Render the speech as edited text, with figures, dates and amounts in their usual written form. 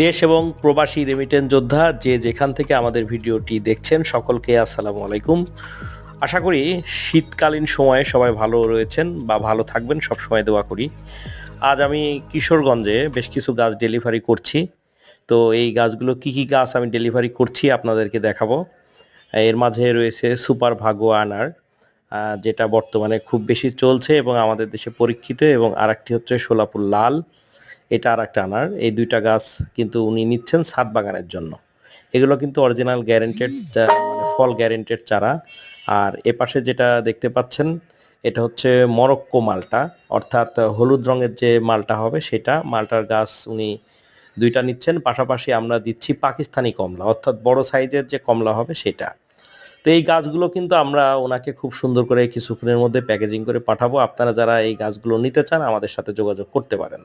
দেশ এবং প্রবাসী রেমিটেন্স যোদ্ধা যে যেখান থেকে আমাদের ভিডিওটি দেখছেন সকলকে আসসালামু আলাইকুম। আশা করি শীতকালীন সময়ে সবাই ভালো রয়েছেন বা ভালো থাকবেন, সব সময় দোয়া করি। আজ আমি কিশোরগঞ্জে বেশ কিছু গাছ ডেলিভারি করছি। তো এই গাছগুলো কি কি গাছ আমি ডেলিভারি করছি আপনাদেরকে দেখাবো। এর মাঝে রয়েছে সুপার ভাগোয়া আনার, যেটা বর্তমানে খুব বেশি চলছে এবং আমাদের দেশে পরীক্ষিত, এবং আরেকটি হচ্ছে সোলাপুর লাল, এটা আর একটা আনার। এই দুইটা গাছ কিন্তু উনি নিচ্ছেন ছাদ বাগানের জন্য। এগুলো কিন্তু অরিজিনাল গ্যারেন্টেড, মানে ফল গ্যারেন্টেড চারা। আর এপাশে যেটা দেখতে পাচ্ছেন এটা হচ্ছে মরক্কো মালটা, অর্থাৎ হলুদ রঙের যে মালটা হবে সেটা, মালটার গাছ উনি দুইটা নিচ্ছেন। পাশাপাশি আমরা দিচ্ছি পাকিস্তানি কমলা, অর্থাৎ বড় সাইজের যে কমলা হবে সেটা। তো এই গাছগুলো কিন্তু আমরা ওনাকে খুব সুন্দর করে কিছুক্ষণের মধ্যে প্যাকেজিং করে পাঠাবো। আপনারা যারা এই গাছগুলো নিতে চান আমাদের সাথে যোগাযোগ করতে পারেন।